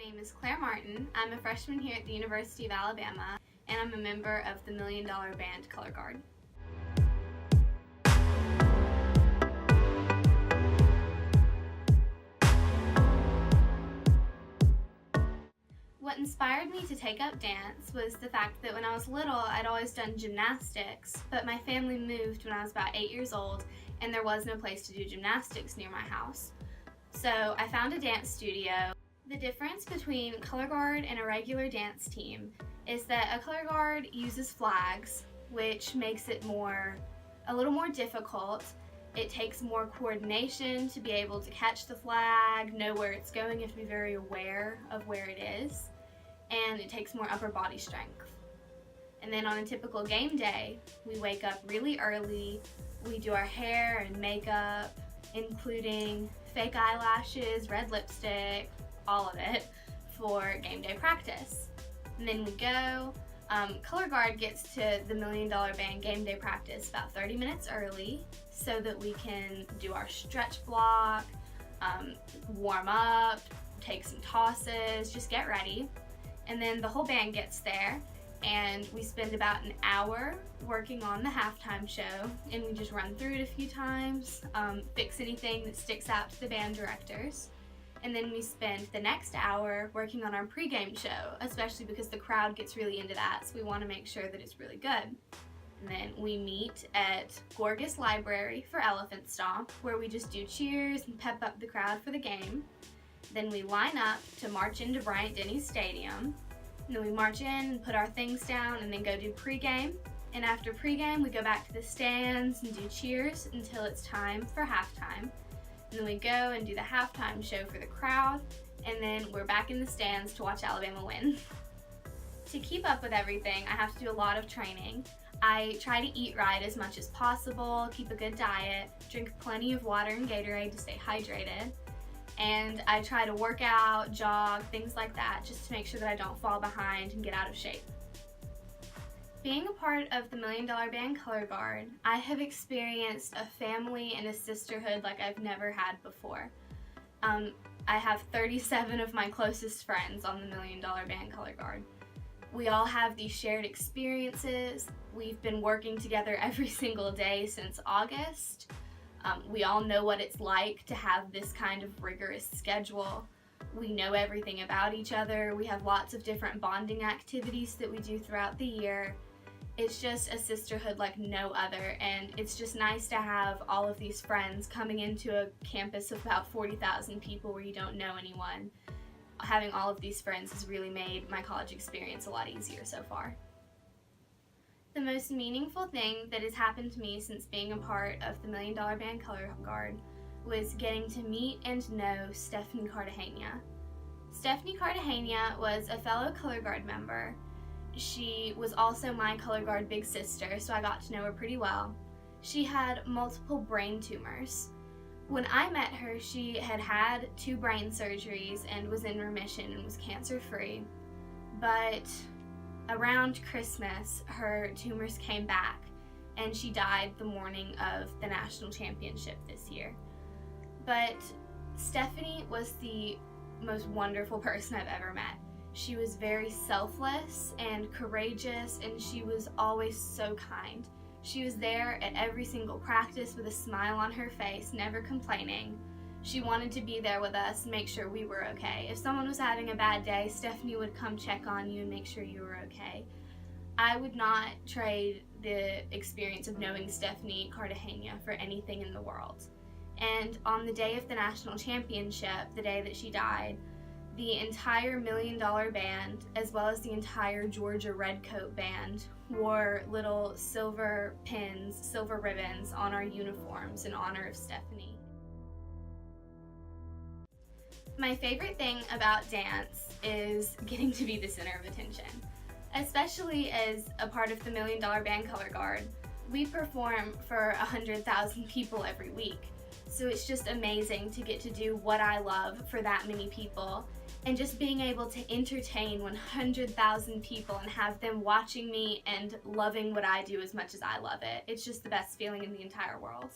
name is Claire Martin. I'm a freshman here at the University of Alabama, and I'm a member of the $1 Million Band Color Guard. What inspired me to take up dance was the fact that when I was little, I'd always done gymnastics, but my family moved when I was about 8 years old, and there was no place to do gymnastics near my house. So I found a dance studio. The difference between color guard and a regular dance team is that a color guard uses flags, which makes it a little more difficult. It takes more coordination to be able to catch the flag, know where it's going. You have to be very aware of where it is, and it takes more upper body strength. And then on a typical game day, we wake up really early, we do our hair and makeup, including fake eyelashes, red lipstick, all of it, for game day practice. And then we go. Color guard gets to the $1 Million Band game day practice about 30 minutes early so that we can do our stretch block, warm up, take some tosses, just get ready. And then the whole band gets there and we spend about an hour working on the halftime show, and we just run through it a few times, fix anything that sticks out to the band directors. And then we spend the next hour working on our pregame show, especially because the crowd gets really into that, so we want to make sure that it's really good. And then we meet at Gorgas Library for Elephant Stomp, where we just do cheers and pep up the crowd for the game. Then we line up to march into Bryant-Denny Stadium. And then we march in and put our things down and then go do pregame. And after pregame, we go back to the stands and do cheers until it's time for halftime. And then we go and do the halftime show for the crowd, and then we're back in the stands to watch Alabama win. To keep up with everything, I have to do a lot of training. I try to eat right as much as possible, keep a good diet, drink plenty of water and Gatorade to stay hydrated, and I try to work out, jog, things like that, just to make sure that I don't fall behind and get out of shape. Being a part of the $1 Million Band Color Guard, I have experienced a family and a sisterhood like I've never had before. I have 37 of my closest friends on the $1 Million Band Color Guard. We all have these shared experiences. We've been working together every single day since August. We all know what it's like to have this kind of rigorous schedule. We know everything about each other. We have lots of different bonding activities that we do throughout the year. It's just a sisterhood like no other, and it's just nice to have all of these friends coming into a campus of about 40,000 people where you don't know anyone. Having all of these friends has really made my college experience a lot easier so far. The most meaningful thing that has happened to me since being a part of the $1 Million Band Color Guard was getting to meet and know Stephanie Cartagena. Stephanie Cartagena was a fellow color guard member. She was also my color guard big sister, so I got to know her pretty well. She had multiple brain tumors. When I met her, she had had 2 brain surgeries and was in remission and was cancer-free. But around Christmas, her tumors came back, and she died the morning of the national championship this year. But Stephanie was the most wonderful person I've ever met. She was very selfless and courageous, and she was always so kind. She was there at every single practice with a smile on her face, never complaining. She wanted to be there with us and make sure we were okay. If someone was having a bad day, Stephanie would come check on you and make sure you were okay. I would not trade the experience of knowing Stephanie Cartagena for anything in the world. And on the day of the national championship, the day that she died, the entire $1 Million Band, as well as the entire Georgia Redcoat Band, wore little silver pins, silver ribbons on our uniforms in honor of Stephanie. My favorite thing about dance is getting to be the center of attention. Especially as a part of the $1 Million Band Color Guard, we perform for 100,000 people every week. So it's just amazing to get to do what I love for that many people, and just being able to entertain 100,000 people and have them watching me and loving what I do as much as I love it. It's just the best feeling in the entire world.